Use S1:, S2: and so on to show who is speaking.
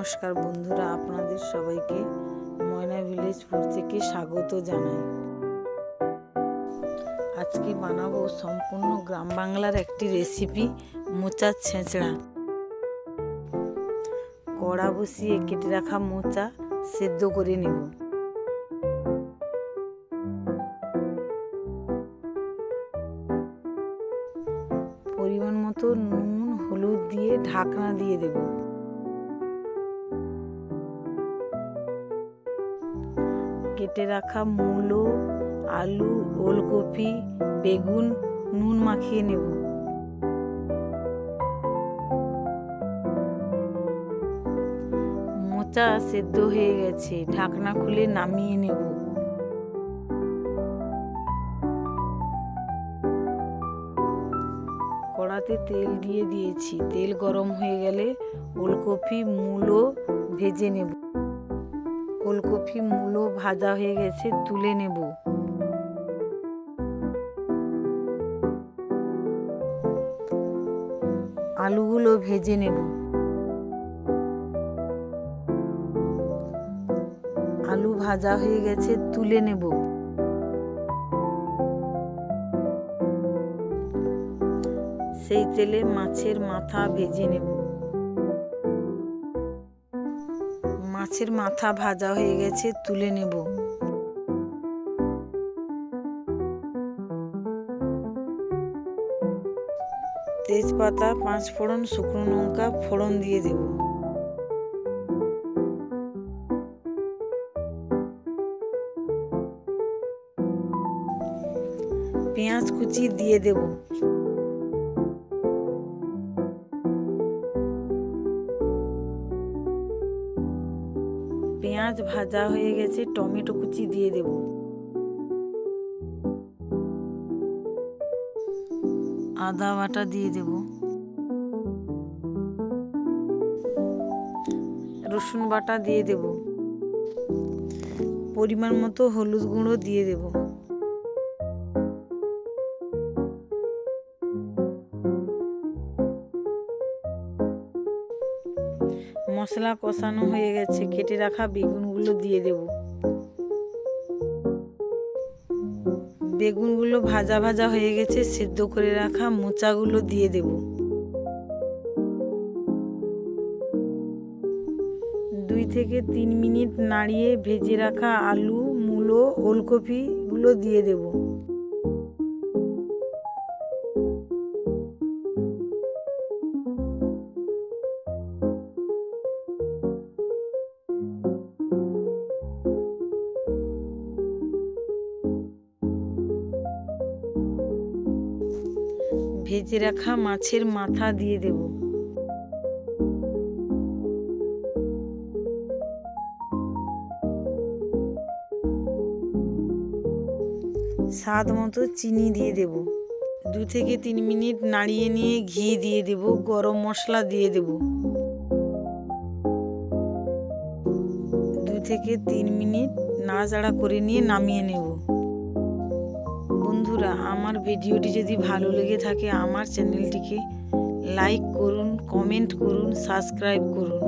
S1: নমস্কার বন্ধুরা, আপনাদের সবাইকে ময়না ভিলেজ ফুড থেকে স্বাগত জানাই। আজকে বানাবো সম্পূর্ণ গ্রাম বাংলার একটি রেসিপি, মোচার ছেঁচড়া। কড়া বসিয়ে কেটে রাখা মোচা সেদ্ধ করে নেব। পরিমাণ মতো নুন হলুদ দিয়ে ঢাকনা দিয়ে দেব। কেটে রাখা মূলো, আলু, ওলকপি, বেগুন নুন মাখিয়ে নেব। মোচা সেদ্ধ হয়ে গেছে, ঢাকনা খুলে নামিয়ে নেব। কড়াতে তেল দিয়ে দিয়েছি, তেল গরম হয়ে গেলে ওলকপি মূলো ভেজে নেব। ওলকপি মূলো ভাজা হয়ে গেছে, তুলে নেব। আলুগুলো ভেজে নেব। আলু ভাজা হয়ে গেছে, তুলে নেব। সেই তেলে মাছের মাথা ভেজে নেব। মাছের মাথা ভাজা হয়ে গেছে, তুলে নেব। তেজপাতা, 5 ফোড়ন, শুকনো লঙ্কা ফোড়ন দিয়ে দেব। পেঁয়াজ কুচি দিয়ে দেব। পেঁয়াজ ভাজা হয়ে গেছে, টমেটো কুচি দিয়ে দেব। আদা বাটা দিয়ে দেব। রসুন বাটা দিয়ে দেব। পরিমাণ মতো হলুদ গুঁড়ো দিয়ে দেব। মশলা কষানো হয়ে গেছে, কেটে রাখা বেগুনগুলো দিয়ে দেব। বেগুনগুলো ভাজা ভাজা হয়ে গেছে, সেদ্ধ করে রাখা মোচাগুলো দিয়ে দেব। 2 থেকে 3 মিনিট নাড়িয়ে ভেজে রাখা আলু, মূলো, ওলকপিগুলো দিয়ে দেব। ভেজে রাখা মাছের মাথা দিয়ে দেব। স্বাদ মতো চিনি দিয়ে দেব। 2 থেকে 3 মিনিট নাড়িয়ে নিয়ে ঘি দিয়ে দেব। গরম মশলা দিয়ে দেব। 2 থেকে 3 মিনিট নাড়াচাড়া করে নিয়ে নামিয়ে নেব। বন্ধুরা, আমার ভিডিওটি যদি ভালো লেগে থাকে আমার চ্যানেলটিকে লাইক করুন, কমেন্ট করুন, সাবস্ক্রাইব করুন।